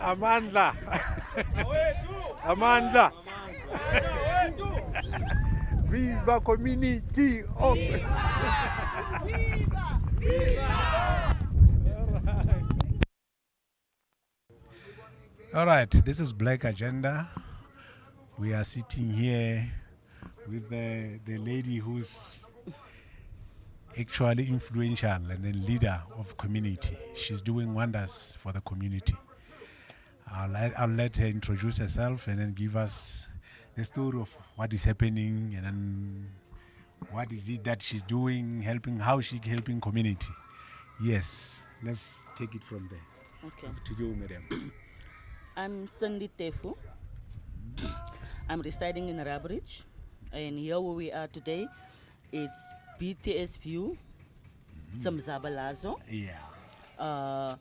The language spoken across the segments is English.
Amandla. Amandla. Viva community. Oh. All right, this is Black Agenda. We are sitting here with the lady who's actually influential and a leader of community. She's doing wonders for the community. I'll let her introduce herself and then give us the story of what is happening and then what is it that she's doing, how she helping community. Yes, let's take it from there. Okay. Up to you, madam. I'm Sindi. I'm residing in Rabie Ridge, and here where we are today, it's BTS View, some Zabalazo. Yeah.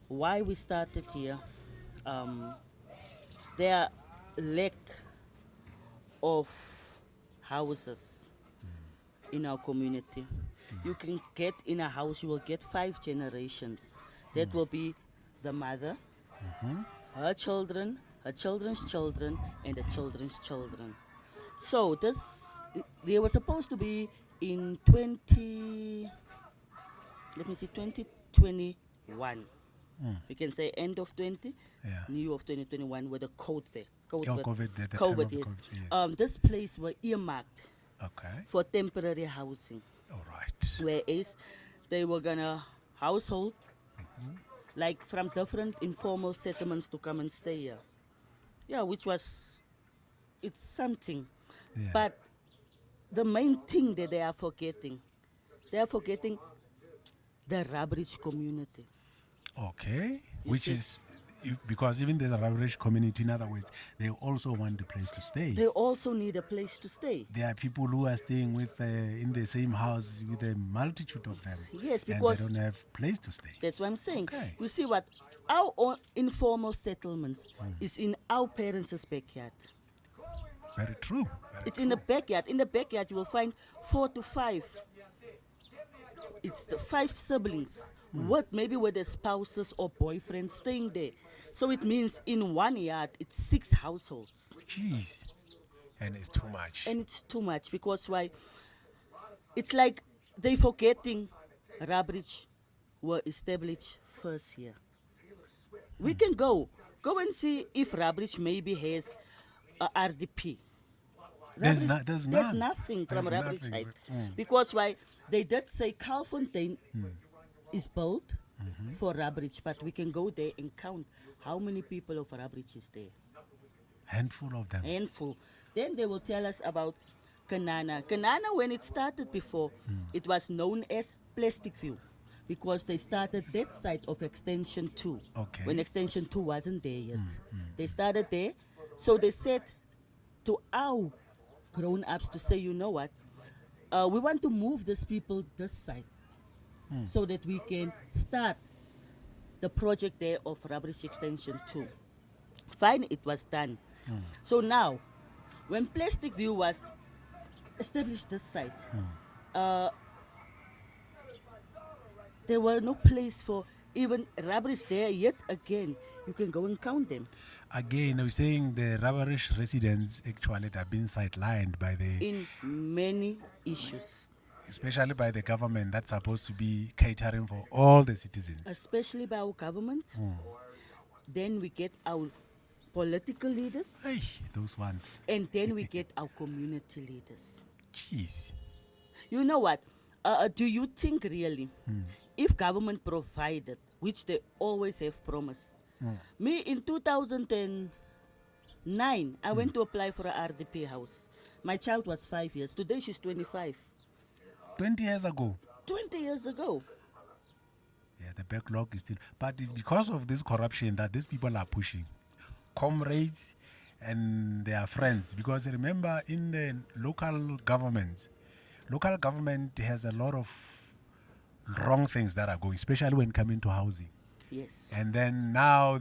Why we started here? There lack of houses in our community. You can get in a house, you will get 5 generations. That will be the mother, her children, her children's children, and the children's children. So they were supposed to be in 2021. We can say end of 20, Yeah. new of 2021, with the COVID. COVID, the time COVID, of yes. COVID, yes. This place were earmarked Okay. for temporary housing, All right. whereas they were gonna household like from different informal settlements to come and stay here. Yeah, which was it's something. Yeah. But the main thing that they are forgetting the Rabie Ridge community. Okay. You Which see- is because even the Rabie community, in other words, they also want a place to stay. They also need a place to stay. There are people who are staying with in the same house with a multitude of them. Yes, and because- they don't have place to stay. That's what I'm saying. Okay. You see what our own informal settlements is in our parents' backyard. Very true. Very It's in the backyard. In the backyard, you will find 4 to 5. It's the 5 siblings, with their spouses or boyfriends staying there. So it means in one yard, it's 6 households. Jeez. And it's too much. And it's too much because why? It's like they forgetting Rabie Ridge were established first here. We can go and see if Rabie Ridge maybe has a RDP. There's Rabie Ridge- there's there's none. nothing from There's Rabie Ridge nothing. side. Because why? They did say Calfontein is built for Rabie Ridge, but we can go there and count how many people of Rabie Ridge is there. Handful of them. Handful. Then they will tell us about Kanana. Kanana, when it started before, it was known as Plastic View because they started that side of Extension 2 Okay. when Extension 2 wasn't there yet. They started there. So they said to our grown-ups to say, you know what, we want to move these people this side so that we can start the project there of Rabie Ridge Extension 2. Fine, it was done. So now, when Plastic View was established this site, there were no place for even Rabie Ridge there yet again. You can go and count them. Again, I was saying the Rabie Ridge residents actually have been sidelined by In many issues, especially by the government that's supposed to be catering for all the citizens. especially by our government. Then we get our political leaders, Hey, those ones. and then we get our community leaders. Jeez. You know what? Do you think really, if government provided, which they always have promised, me in 2009, I went to apply for a RDP house. My child was 5 years. Today she's 25. 20 years ago. 20 years ago. Yeah, the backlog is still. But it's because of this corruption that these people are pushing. Comrades and their friends. Because remember, in the local government has a lot of wrong things that are going, especially when coming to housing. Yes. And then now,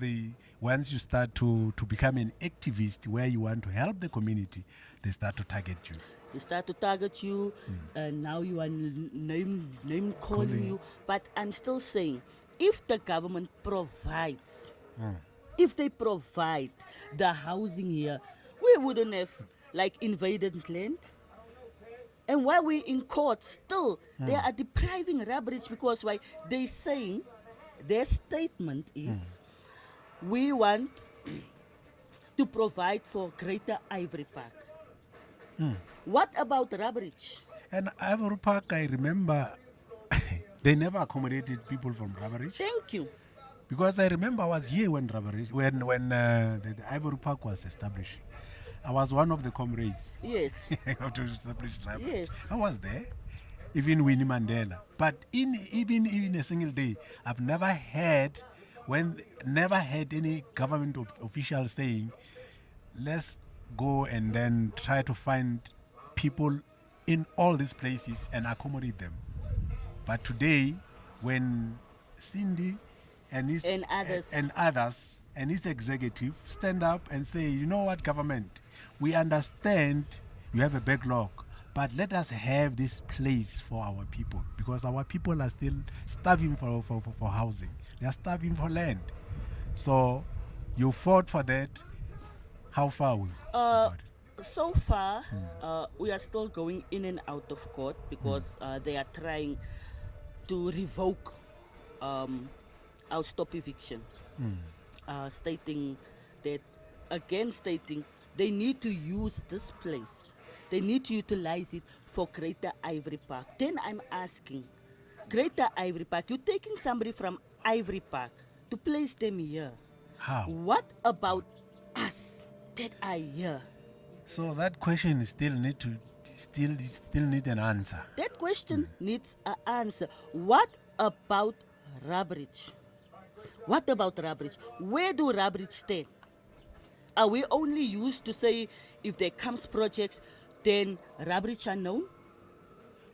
once you start to become an activist where you want to help the community, they start to target you. They start to target you, and now you are name calling you. But I'm still saying, if the government provides If they provide the housing here, we wouldn't have like invaded land. And while we're in court, still they are depriving Rabie Ridge because why they saying their statement is we want to provide for Greater Ivory Park. What about Rabie Ridge? And Ivory Park, I remember, they never accommodated people from Rabie Ridge. Thank you. Because I remember I was here when Rabie Ridge, when the Ivory Park was established. I was one of the comrades. Yes. To establish Rabie Ridge. Yes. I was there, even Winnie Mandela. But even in a single day, I've never heard any government official saying, let's go and then try to find people in all these places and accommodate them. But today, when Sindi and others and his executive stand up and say, you know what, government, we understand you have a backlog, but let us have this place for our people, because our people are still starving for housing. They are starving for land. So you fought for that. How far will you got it? So far, we are still going in and out of court because they are trying to revoke our stop eviction, stating they need to use this place. They need to utilize it for Greater Ivory Park. Then I'm asking, Greater Ivory Park, you're taking somebody from Ivory Park to place them here. How? What about us that are here? So that question still need an answer. That question needs an answer. What about Rabie Ridge? What about Rabie Ridge? Where do Rabie Ridge stand? Are we only used to say if there comes projects, then Rabie Ridge are known?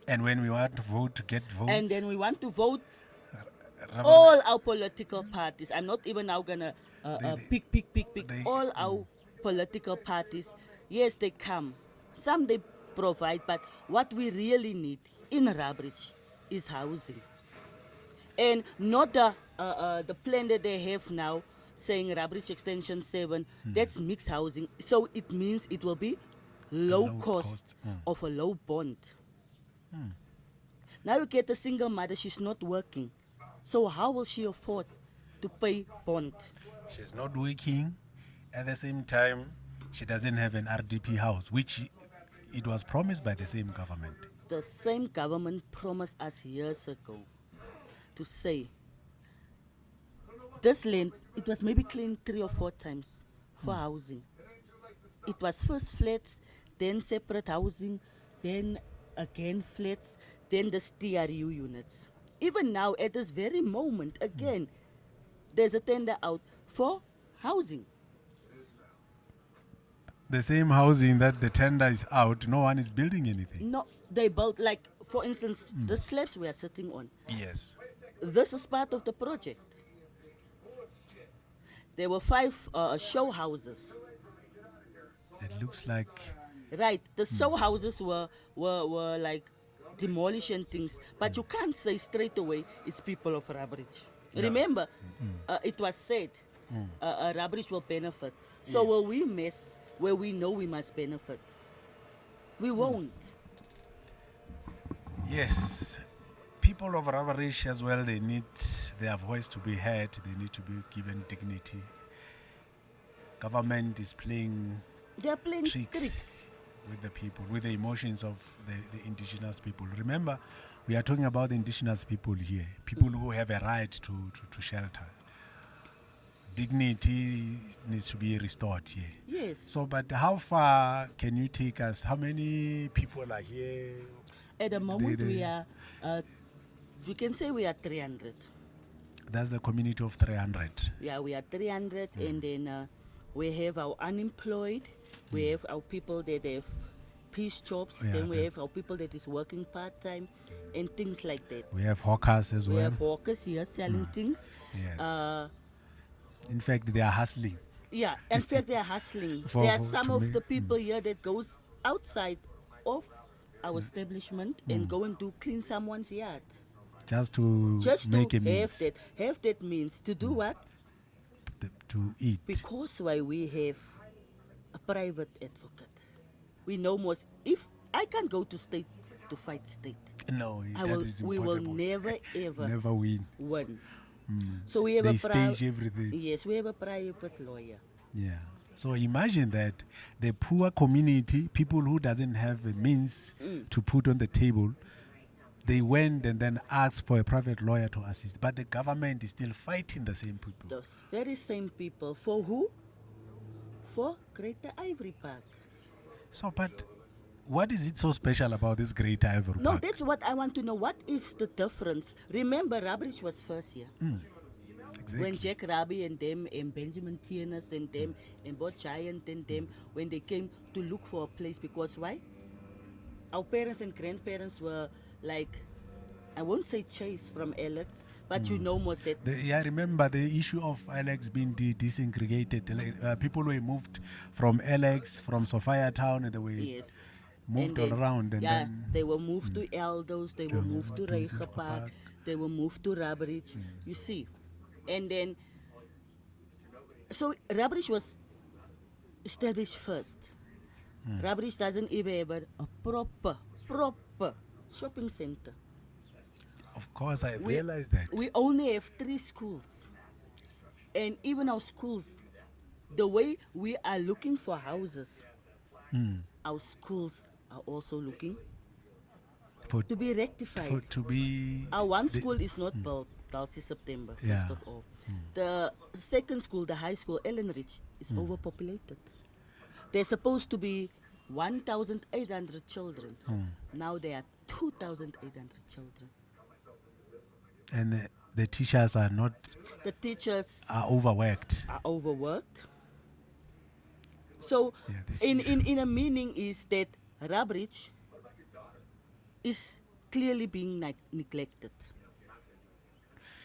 And when we want to vote, to get votes. And then we want to vote all our political parties. I'm not even now gonna pick. All our political parties, yes, they come. Some they provide, but what we really need in Rabie Ridge is housing. And not the plan that they have now, saying Rabie Ridge Extension 7, that's mixed housing. So it means it will be low cost of a low bond. Now you get a single mother, she's not working. So how will she afford to pay bond? She's not working. At the same time, she doesn't have an RDP house, which it was promised by the same government. The same government promised us years ago to say, this land, it was maybe cleaned 3 or 4 times for housing. It was first flats, then separate housing, then again flats, then the TRU units. Even now, at this very moment, again, there's a tender out for housing. The same housing that the tender is out, no one is building anything. No, they built, like, for instance, the slabs we are sitting on. Yes. This is part of the project. There were 5 show houses. It looks like... Right, the show houses were like demolishing things, but you can't say straight away it's people of Rabie Ridge. Yeah. Remember, it was said Rabie Ridge will benefit. So Yes. will we mess where we know we must benefit? We won't. Yes. People of Rabie Ridge as well, they need their voice to be heard. They need to be given dignity. Government is playing They're playing tricks with the people, with the emotions of the indigenous people. Remember, we are talking about the indigenous people here, people who have a right to shelter. Dignity needs to be restored here. Yes. So, but how far can you take us? How many people are here? At the moment, we are, we can say we are 300. That's the community of 300. Yeah, we are 300, and then we have our unemployed, we have our people that have piece jobs, Yeah, then we have our people that is working part-time, and things like that. We have hawkers as We well. have hawkers here selling things. Yes. In fact, they are hustling. Yeah, in fact, they are hustling. There are some of the people here that goes outside of our establishment and go and do clean someone's yard. Just to Just make to a means. have that means. To do what? to eat. Because why we have a private advocate. We know most. If I can't go to state to fight state, No, I that will. is We impossible. will never ever Never win. win. So we have They a stage everything. Yes, we have a private lawyer. Yeah. So imagine that the poor community, people who doesn't have a means to put on the table, they went and then asked for a private lawyer to assist. But the government is still fighting the same people. Those very same people. For who? For Greater Ivory Park. So, but what is it so special about this Great Ivory No, Park? that's what I want to know. What is the difference? Remember, Rabie Ridge was first here. Exactly. When Jack Rabie and them and Benjamin Tiernus and them and Bob Giant and them, when they came to look for a place, because why? Our parents and grandparents were like, I won't say chased from Alex, but you know most that. I remember the issue of Alex being disaggregated. People were moved from Alex, from Sophia Town, and they were Yes. moved And all then- around. And yeah, then they were moved to Eldos, they were moved to moved to Reiger Park, Park. they were moved to Rabie Ridge. You see. And then, so Rabie Ridge was established first. Rabie Ridge doesn't even have a proper shopping center. of course, I We- realized that. We only have 3 schools. And even our schools, the way we are looking for houses, our schools are also looking For, to be rectified. for to be Our one the- school is not built till September, Yeah. first of all. The second school, the high school, Ellen Ridge, is overpopulated. There's supposed to be 1,800 children. Now there are 2,800 children. and the teachers are not The teachers are overworked. are overworked. So, Yeah, this in a meaning is that Rabie Ridge is clearly being neglected.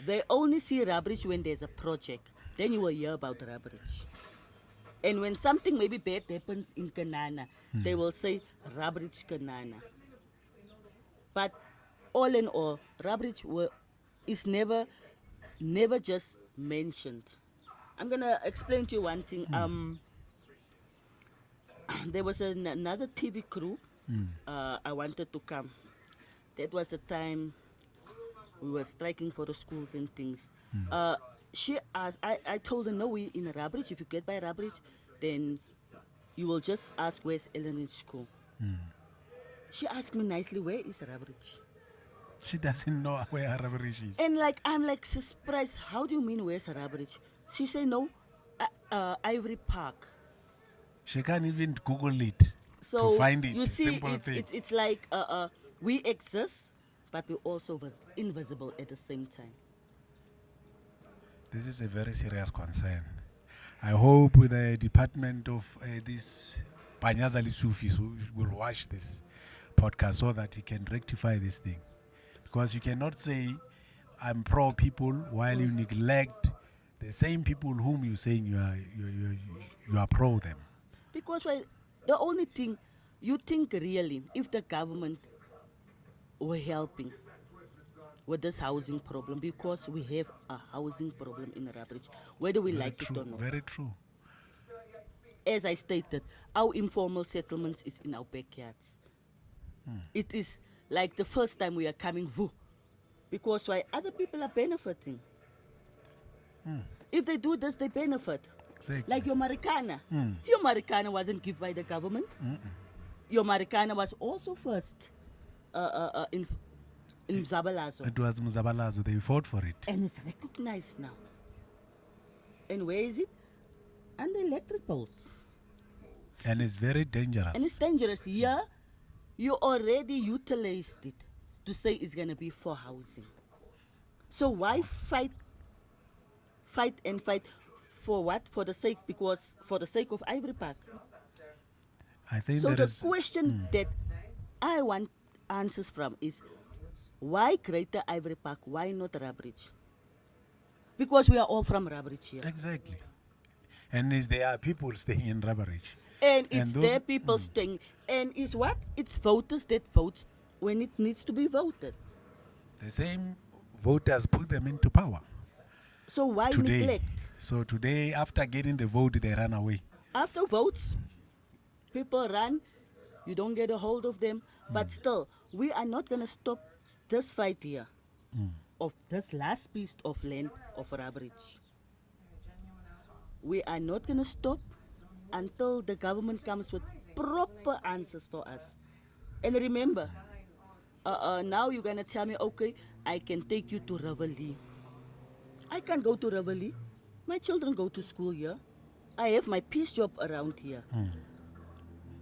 They only see Rabie Ridge when there's a project. Then you will hear about Rabie Ridge. And when something maybe bad happens in Kanana, they will say Rabie Ridge Kanana. But all in all, Rabie Ridge is never just mentioned. I'm gonna explain to you one thing. There was another TV crew. I wanted to come. That was the time we were striking for the schools and things. She asked. I told her, no, we in Rabie Ridge. If you get by Rabie Ridge, then you will just ask where's Ellen Ridge School. She asked me nicely, where is Rabie Ridge? She doesn't know where Rabie Ridge is. And like I'm like surprised. How do you mean where's Rabie Ridge? She said no, Ivory Park. She can't even Google it So to find it. you see, Simple thing. it's like we exist, but we also was invisible at the same time. This is a very serious concern. I hope the Department of this Panyazali Sufis will watch this podcast so that he can rectify this thing. Because you cannot say, I'm pro people while you neglect the same people whom you're saying you are pro them. Because the only thing you think really, if the government were helping with this housing problem, because we have a housing problem in Rabie Ridge, whether we like it or not. Very true. As I stated, our informal settlements is in our backyards. It is like the first time we are coming, because why other people are benefiting. If they do this, they benefit. Exactly. Like your Marikana. Your Marikana wasn't given by the government. Your Marikana was also first in Zabalazo. It was Mzabalazo. They fought for it. And it's recognized now. And where is it? And the electric poles. And it's very dangerous. And it's dangerous. Yeah, you already utilized it to say it's going to be for housing. So why fight for what? For the sake of Ivory Park. I think So there the is. question that I want answers from is, why Greater Ivory Park? Why not Rabie Ridge? Because we are all from Rabie Ridge here. Exactly. And there are people staying in Rabie Ridge. And And it's those- their people staying. And it's what? It's voters that vote when it needs to be voted. The same voters put them into power. So why Today. neglect? So today, after getting the vote, they ran away. After votes, people run, you don't get a hold of them. But still, we are not going to stop this fight here of this last piece of land of Rabie Ridge. We are not going to stop until the government comes with proper answers for us. And remember, now you're going to tell me, okay, I can take you to Rivoli. I can't go to Rivoli. My children go to school here. I have my piece job around here.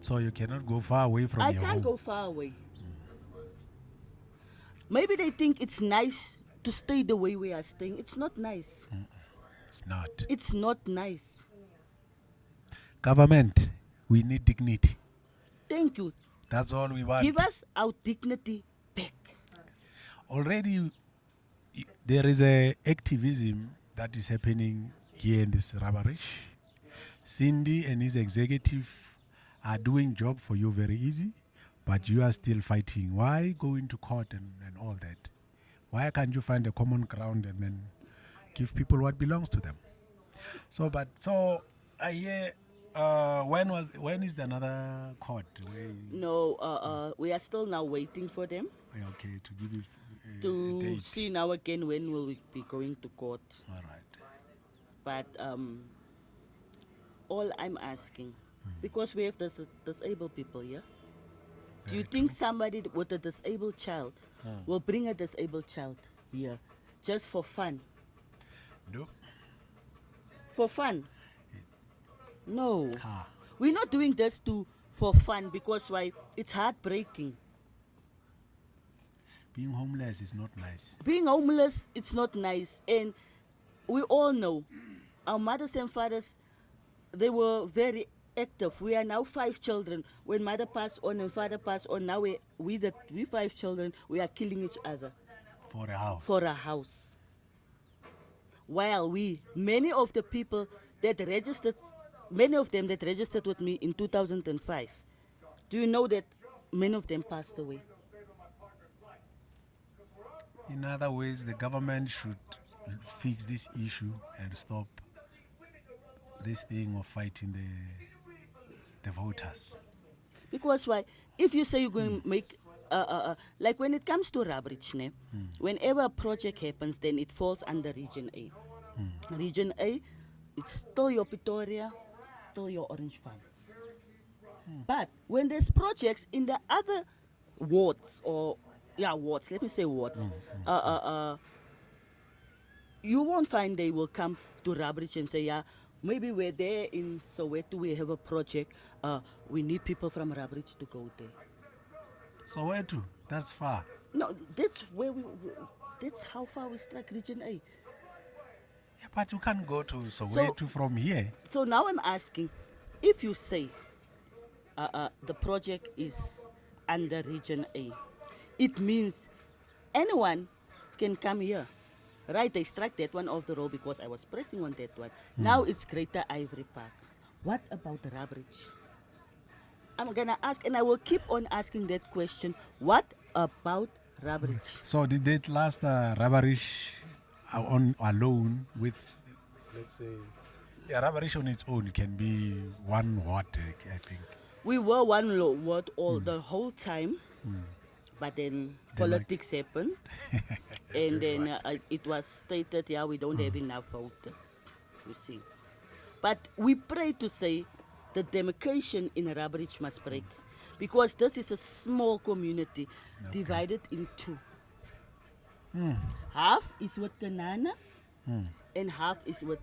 So you cannot go far away from your I can't home. go far away. Maybe they think it's nice to stay the way we are staying. It's not nice. It's not. It's not nice. Government, we need dignity. Thank you. That's all we want. Give us our dignity back. Already, there is a activism that is happening here in this Rabie Ridge. Sindi and his executive are doing job for you very easy, but you are still fighting. Why go into court and all that? Why can't you find a common ground and then give people what belongs to them? So I hear. When is the another court? No, we are still now waiting for them Okay, to give you a to date. see now again when will we be going to court. All right. But all I'm asking, because we have disabled people here, do you Very think somebody with a disabled child will bring a disabled child here just for fun? No. For fun? No. Ah. We're not doing this for fun because why? It's heartbreaking. Being homeless is not nice. Being homeless, it's not nice. And we all know our mothers and fathers, they were very active. We are now 5 children. When mother passed on and father passed on, now we 5 children, we are killing each other For a house. for a house. While many of the people that registered, many of them that registered with me in 2005, do you know that many of them passed away? In other ways, the government should fix this issue and stop this thing of fighting the voters. Because why? If you say you're going to make, like when it comes to Rabie Ridge, whenever a project happens, then it falls under Region A. Region A, it's still your Pretoria, still your Orange Farm. But when there's projects in the other wards, let me say wards, you won't find they will come to Rabie Ridge and say, yeah, maybe we're there in Soweto, we have a project, we need people from Rabie Ridge to go there. Soweto, that's far. No, that's that's how far we strike Region A. Yeah, but you can't go to Soweto from here. So now I'm asking, if you say the project is under Region A, it means anyone can come here. Right, they struck that one off the road because I was pressing on that one. Now it's Greater Ivory Park. What about Rabie Ridge? I'm going to ask, and I will keep on asking that question. What about Rabie Ridge? So did that last Rabie Ridge on alone with, let's say, Rabie Ridge on its own can be one ward, I think. We were one ward all the whole time, but then politics happened. And then it was stated, yeah, we don't have enough voters, you see. But we pray to say the demarcation in Rabie Ridge must break, because this is a small community divided in 2. Half is with Kanana and half is with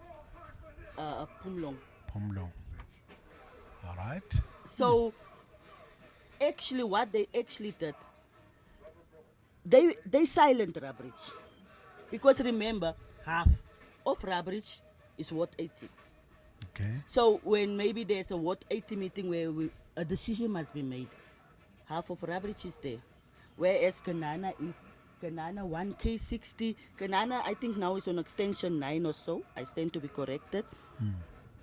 Pumlong. Pumlong. All right. So actually what they actually did, they silent Rabie Ridge. Because remember, half of Rabie Ridge is Ward 80. Okay. So when maybe there's a Ward 80 meeting where a decision must be made, half of Rabie Ridge is there. Whereas Kanana is Kanana 1K60. Kanana, I think now is on extension 9 or so. I stand to be corrected.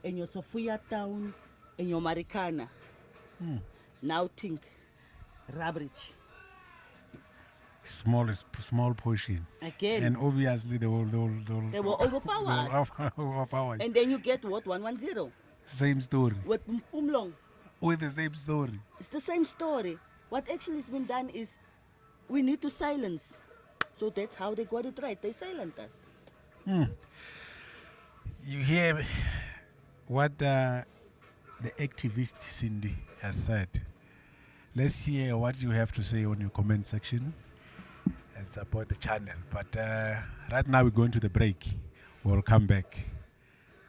And your Sophia Town and your Marikana. Now think, Rabie Ridge. small portion. Again. And obviously they will They will overpower us. overpower. And then you get what? 110. Same story. With Mpumlong. With the same story. It's the same story. What actually has been done is we need to silence. So that's how they got it right. They silent us. You hear what the activist Sindi has said. Let's hear what you have to say on your comment section and support the channel. But right now we're going to the break. We'll come back.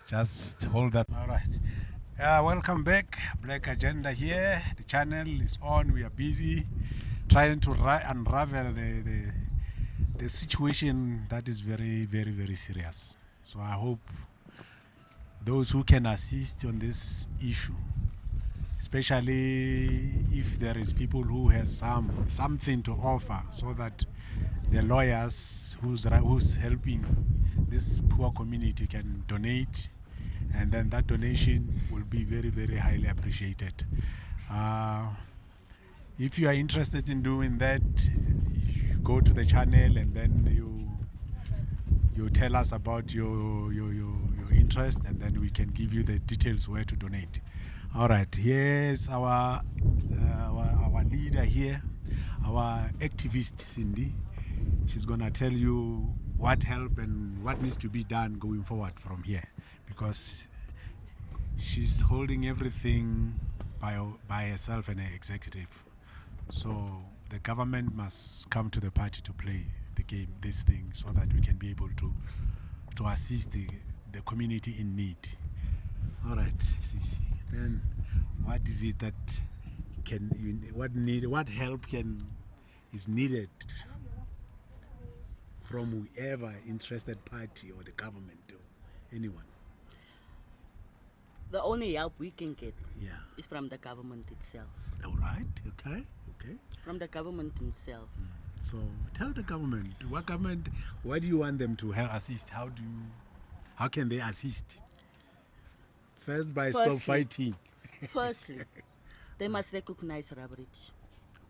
Just hold that. All right. Welcome back. Black Agenda here. The channel is on. We are busy trying to unravel the situation that is very, very, very serious. So I hope those who can assist on this issue, especially if there is people who has something to offer, so that the lawyers who's helping this poor community can donate, and then that donation will be very, very highly appreciated. If you are interested in doing that, you go to the channel and then you tell us about your interest, and then we can give you the details where to donate. All right, here's our leader here, our activist Sindi. She's gonna tell you what help and what needs to be done going forward from here, because she's holding everything by herself and her executive. So the government must come to the party to play the game, this thing, so that we can be able to assist the community in need. All right, Sisi. Then what is it that what help is needed from whoever interested party or the government or anyone? The only help we can get Yeah. is from the government itself. All right. Okay. From the government himself. So tell the government, what do you want them to help assist? How can they assist? First, by stop fighting. Firstly, they must recognize Rabie Ridge.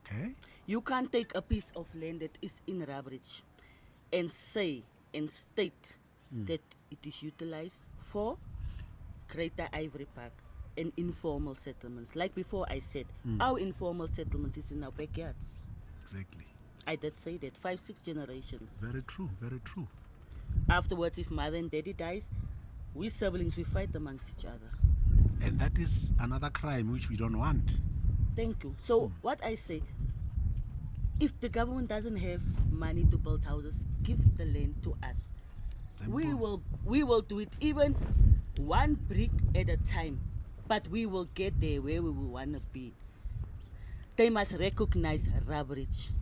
Okay. You can't take a piece of land that is in Rabie Ridge and say and state that it is utilized for Greater Ivory Park and informal settlements. Like before I said, our informal settlements is in our backyards. Exactly. I did say that, 5-6 generations. Very true, very true. Afterwards, if mother and daddy dies, we siblings, we fight amongst each other. And that is another crime which we don't want. Thank you. So what I say, if the government doesn't have money to build houses, give the land to us. Simple. We will do it, even one brick at a time, but we will get there where we want to be. They must recognize Rabie Ridge.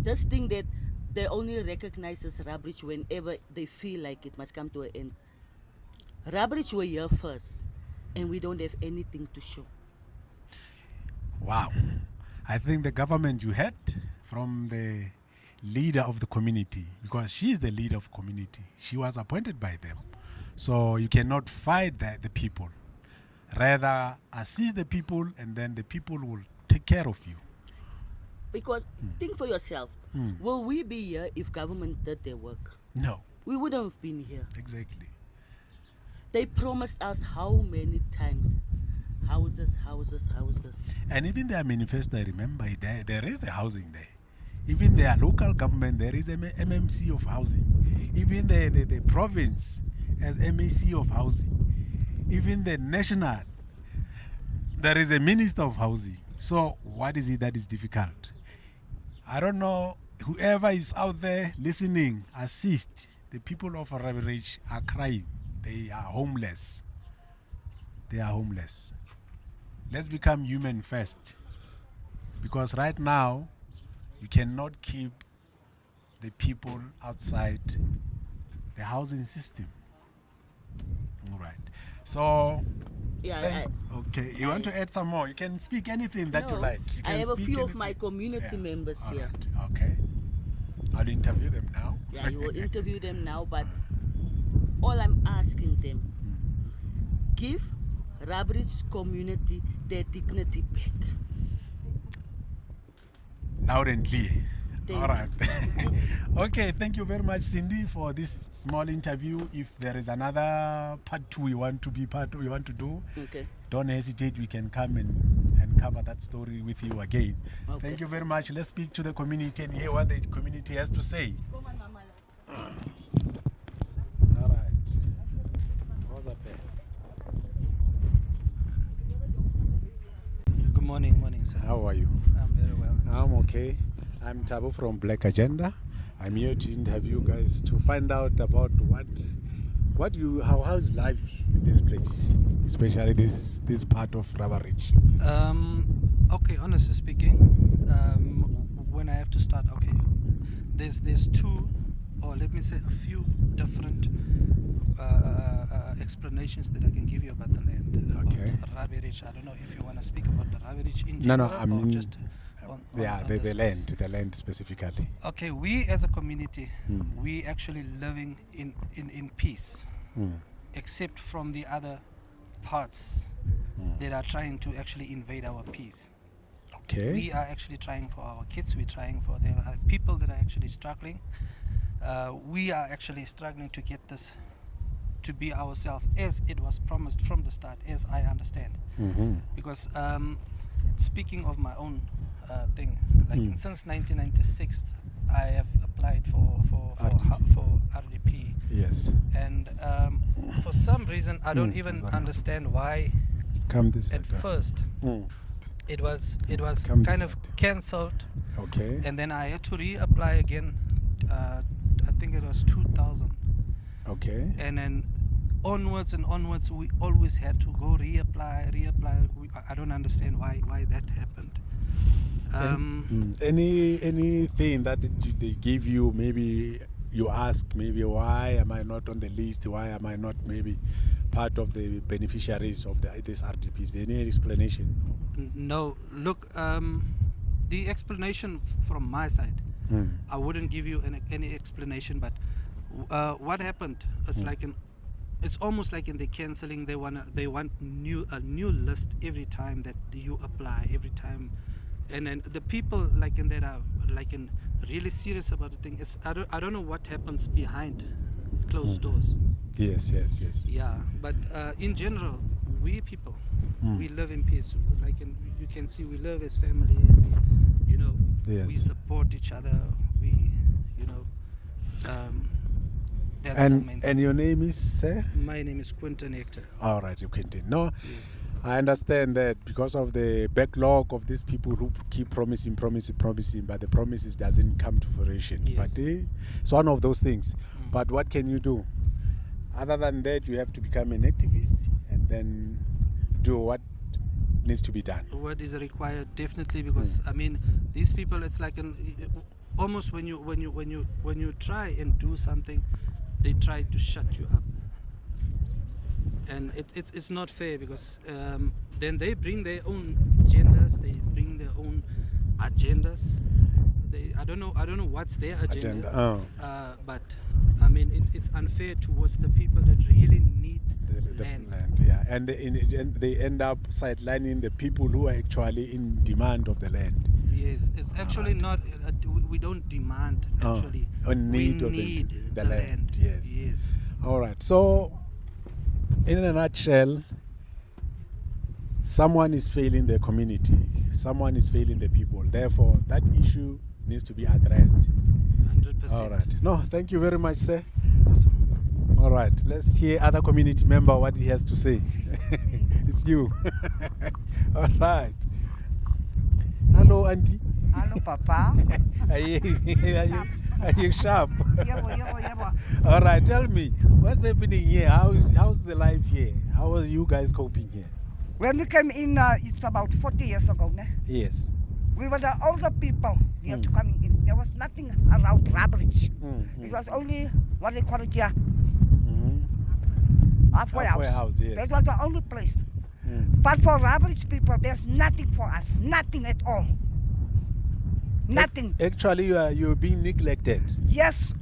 This thing that they only recognize as Rabie Ridge whenever they feel like it must come to an end. Rabie Ridge were here first, and we don't have anything to show. Wow. I think the government you had from the leader of the community, because she is the leader of community. She was appointed by them. So you cannot fight the people. Rather, assist the people, and then the people will take care of you. Because think for yourself, will we be here if government did their work? No. We wouldn't have been here. Exactly. They promised us how many times? Houses. And even their manifesto, I remember, there is a housing there. Even their local government, there is an MMC of housing. Even the province has MAC of housing. Even the national, there is a minister of housing. So what is it that is difficult? I don't know. Whoever is out there listening, assist. The people of Rabie Ridge are crying. They are homeless. Let's become human first. Because right now, you cannot keep the people outside the housing system. All right. So, okay. You want to add some more? You can speak anything that you like. You can I have a few of anything. my community members All here. Right. Okay. I'll interview them now. Yeah, you will interview them now, but all I'm asking them, give Rabie Ridge community their dignity back. Loud and clear. All right. Okay, thank you very much, Sindi, for this small interview. If there is another part 2 you want to do, Okay. don't hesitate. We can come and cover that story with you again. Okay. Thank you very much. Let's speak to the community and hear what the community has to say. All right. What's up there? Good morning, sir. How are you? I'm very well. I'm okay. I'm Tabo from Black Agenda. I'm here to interview you guys to find out about how's life in this place, especially this part of Rabie Ridge. Okay, honestly speaking, when I have to start, okay, there's two, or let me say a few different explanations that I can give you about the land. Okay. About Rabie Ridge. I don't know if you want to speak about the Rabie Ridge in No, general, I mean, or just the land specifically. Okay, we as a community, we actually living in peace, except from the other parts that are trying to actually invade our peace. Okay. We are actually trying for our kids. We're trying for there are people that are actually struggling. We are actually struggling to get this to be ourselves as it was promised from the start, as I understand. Because speaking of my own thing, like since 1996, I have applied for RDP. Yes. And for some reason, I don't even understand why. At first, it was kind of cancelled. Okay. And then I had to reapply again. I think it was 2000. Okay. And then onwards, we always had to go reapply. I don't understand why that happened. Anything that they give you, maybe you ask, maybe why am I not on the list? Why am I not maybe part of the beneficiaries of this RDP? Is there any explanation? No. Look, the explanation from my side, I wouldn't give you any explanation, but what happened is it's almost like in the cancelling, they want a new list every time that you apply, every time. And then the people that are really serious about the thing is I don't know what happens behind closed doors. Yes. Yeah, but in general, we people, we live in peace. You can see, we live as family. Yes. We support each other. That's the main thing. And your name is, sir? My name is Quentin Hector. All right, you Quentin. No. Yes. I understand that because of the backlog of these people who keep promising, but the promises doesn't come to fruition. Yes. But it's one of those things. But what can you do? Other than that, you have to become an activist and then do what needs to be done. What is required, definitely, because I mean, these people, it's like almost when you try and do something, they try to shut you up. And it's not fair, because then they bring their own agendas. They bring their own agendas. I don't know what's their agenda. But I mean, it's unfair towards the people that really need the land. Yeah, and they end up sidelining the people who are actually in demand of the land. Yes, it's actually not. We don't demand, actually. We need the land. Yes. All right. So, in a nutshell, someone is failing the community. Someone is failing the people. Therefore, that issue needs to be addressed. 100%. All right. No, thank you very much, sir. All right. Let's hear other community member what he has to say. It's you. All right. Hello, Auntie. Hello, Papa. Are you sharp? Yeah. All right. Tell me, what's happening here? How's the life here? How are you guys coping here? When we came in, it's about 40 years ago. Ne? Yes. We were the older people here to coming in. There was nothing around Rabie Ridge. It was only what they call it here. Halfway house. Yes. That was the only place. But for Rabie Ridge people, there's nothing for us. Nothing at all. Nothing. Actually, you're being neglected. Yes.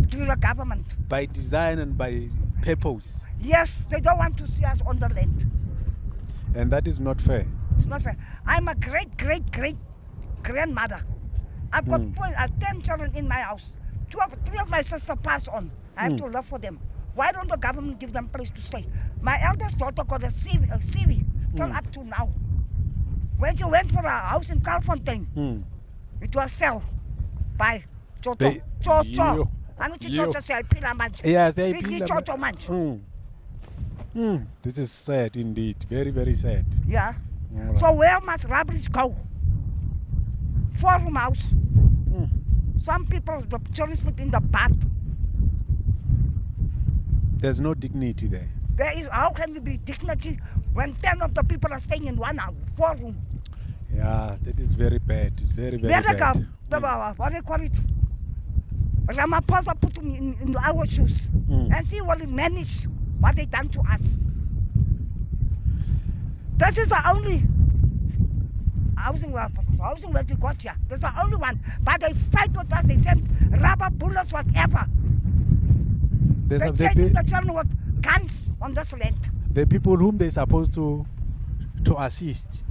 Through the government. By design and by purpose. Yes, they don't want to see us on the land. And that is not fair. It's not fair. I'm a great grandmother. I've got 10 children in my house. Three of my sisters passed on. I have to live for them. Why don't the government give them place to stay? My eldest daughter got a CV till up to now. When she went for a house in Carlfontein, it was sell by Chocho. Chocho. And it's Chocho say pila manch. Yes, they Chocho manch. This is sad indeed. Very, very sad. Yeah. All So where must Rabie Ridge go? 4-room house. Some people, the children sleep in the bath. There's no dignity there. There is, how can there be dignity when 10 of the people are staying in one house, 4-room? Yeah, that is very bad. It's very, very What bad. do you call it? Ramaphosa put him in our shoes and see what he managed, what they done to us. This is the only housing that we got here. This is the only one. But they fight with us. They send rubber bullets, whatever. They chasing the children with guns on this land. The people whom they're supposed to assist.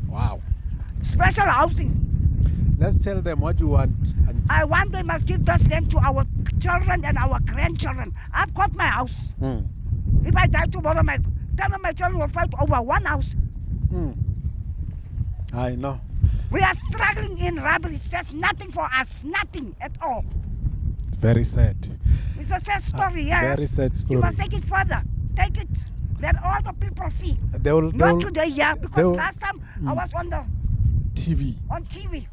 Wow. Special housing. Let's tell them what you want. And I want they must give this land to our children and our grandchildren. I've got my house. If I die tomorrow, 10 of my children will fight over one house. I know. We are struggling in Rabie Ridge. There's nothing for us. Nothing at all. Very sad. It's a sad story, yes. Very sad story. You must take it further. Take it. Let all the people see. They'll Not today, yeah, because last time I was on the TV. on TV.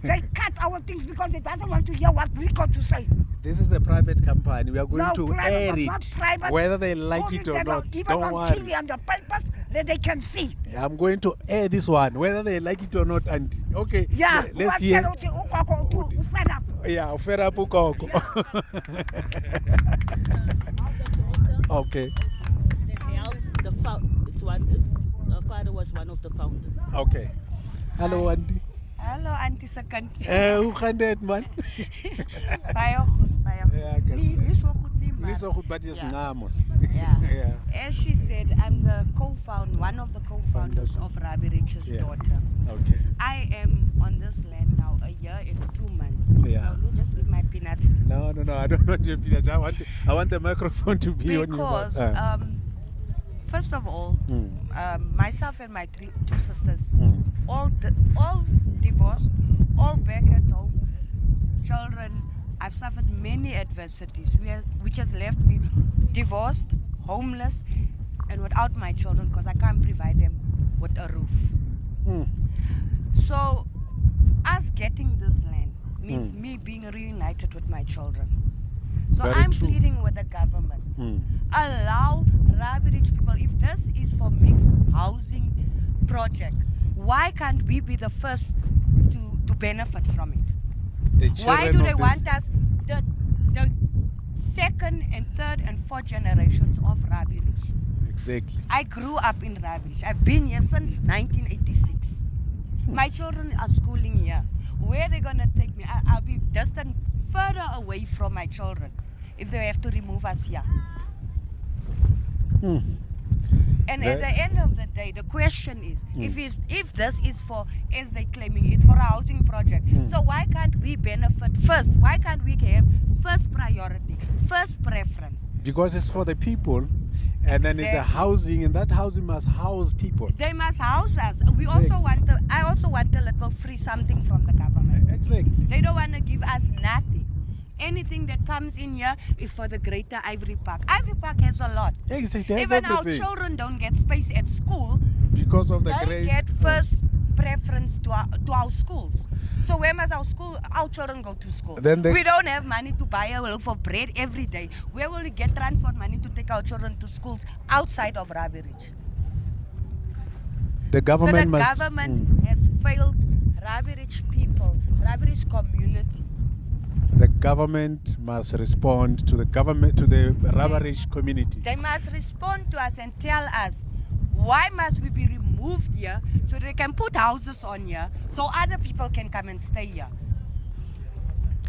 They cut our things because they doesn't want to hear what we got to say. This is a private company. We are going No, to private, air but it, not private. whether they like Only it or they not. Even Don't on worry. TV and the papers, they can see. I'm going to air this one, whether they like it or not. And okay, Yeah, let's hear. fed up. Yeah, fed up. Okay. Her father was one of the founders. Okay. Hello, Auntie. Hallo Auntie Sekantie. Hoe gaan dit, man? Baie goed, baie goed. Ja, ek is Nie so goed nie, maar. Nie so goed, but jy's Ja. ngamos. Yeah. Yeah. As she said, I'm the one of the co-founders of Rabie Ridge's Yeah. daughter. Okay. I am on this land now a year and 2 months. Yeah. Now, you just leave my peanuts. No, I don't want your peanuts. I want the microphone to be on you. Because, first of all, myself and my two sisters, all divorced, all back at home, children. I've suffered many adversities, which has left me divorced, homeless, and without my children because I can't provide them with a roof. So, us getting this land means me being reunited with my children. So Very I'm true. pleading with the government. Allow Rabie Ridge people, if this is for mixed housing project, why can't we be the first to benefit from it? The Why children do of they this- want us, the second and third and fourth generations of Rabie Ridge? Exactly. I grew up in Rabie Ridge. I've been here since 1986. My children are schooling here. Where are they going to take me? I'll be distant further away from my children if they have to remove us here. And at the end of the day, the question is, if this is for, as they claiming, it's for a housing project. So why can't we benefit first? Why can't we have first priority, first preference? Because it's for the people, and then it's the Exactly. housing, and that housing must house people. They must house us. I also want a little free something from the government. Exactly. They don't want to give us nothing. Anything that comes in here is for the greater Ivory Park. Ivory Park has a lot. Exactly. That's Even our everything. children don't get space at school. Because of the They great. get first preference to our schools. So where must our children go to school? Then they- We don't have money to buy a loaf of bread every day. Where will we get transport money to take our children to schools outside of Rabie Ridge? The government So the must. government has failed Rabie Ridge people, Rabie Ridge community. The government must respond to the Rabie Ridge community. They must respond to us and tell us why must we be removed here so they can put houses on here so other people can come and stay here.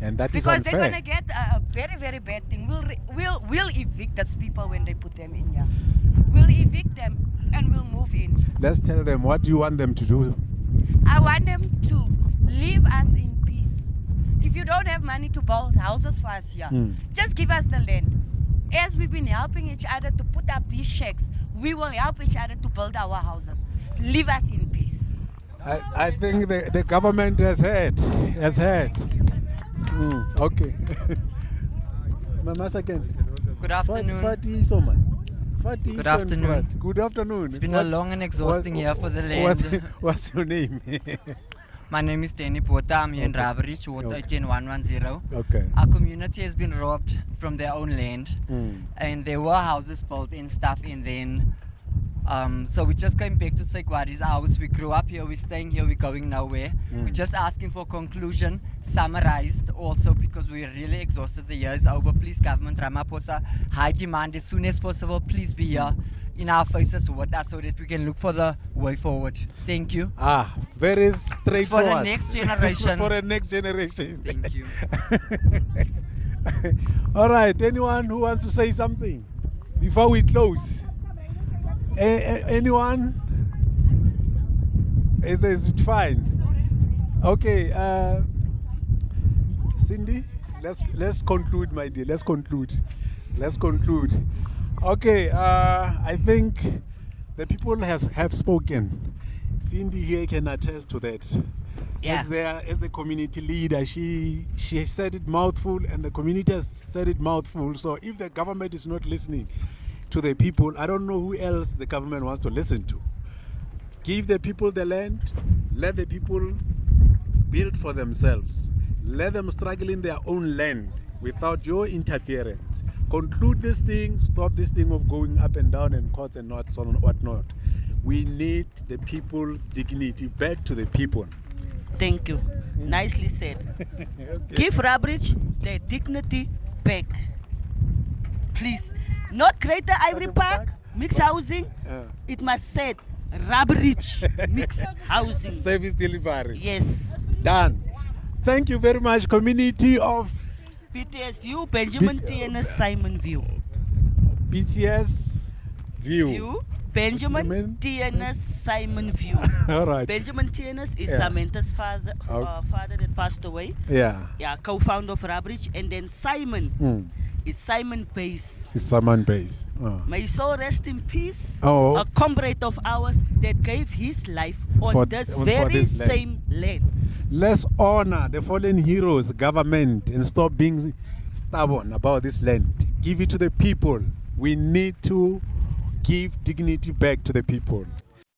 And that is Because unfair. they're gonna get a very, very bad thing. We'll evict these people when they put them in here. We'll evict them and we'll move in. Let's tell them what do you want them to do. I want them to leave us in money to build houses for us here. Just give us the land. As we've been helping each other to put up these shacks, we will help each other to build our houses. Leave us in peace. I think the government has heard. Okay. Mama second. Good afternoon. Good afternoon. Good afternoon. It's been a long and exhausting year for the land. What's your name? My name is Danny Botha. I'm here in Rabie Ridge, Ward 18110. Okay. Our community has been robbed from their own land, and there were houses built and stuff in then. So we just came back to say what is ours. We grew up here, we're staying here, we're going nowhere. We're just asking for conclusion, summarized also, because we're really exhausted. The year is over. Please, government Ramaphosa, high demand as soon as possible. Please be here in our faces with us so that we can look for the way forward. Thank you. Very straightforward. It's for the next generation. For the next generation. Thank you. All right, anyone who wants to say something before we close? Anyone? Is it fine? Okay, Sindi, let's conclude, my dear. Let's conclude. Okay, I think the people have spoken. Sindi here can attest to that. Yeah. As the community leader, she said it mouthful, and the community has said it mouthful. So if the government is not listening to the people, I don't know who else the government wants to listen to. Give the people the land, let the people build for themselves, let them struggle in their own land without your interference. Conclude this thing, stop this thing of going up and down and courts and whatnot. We need the people's dignity back to the people. Thank you. Nicely said. Okay. Give Rabie Ridge their dignity back. Please. Not Greater Ivory Park, mixed housing. It must say Rabie Ridge, mixed housing. Service delivery. Yes. Done. Thank you very much, community of BTS View, Benjamin Tierney, Simon View. BTS View. Benjamin Tierney, Simon View. All right. Benjamin Tierney is Samantha's father, father that passed away. Yeah. Yeah, co-founder of Rabie Ridge. And then Simon is Simon Pace. It's someone base. May his soul rest in peace. Oh. A comrade of ours that gave his life on For this this very land. same land. Let's honor the fallen heroes, government, and stop being stubborn about this land. Give it to the people. We need to give dignity back to the people.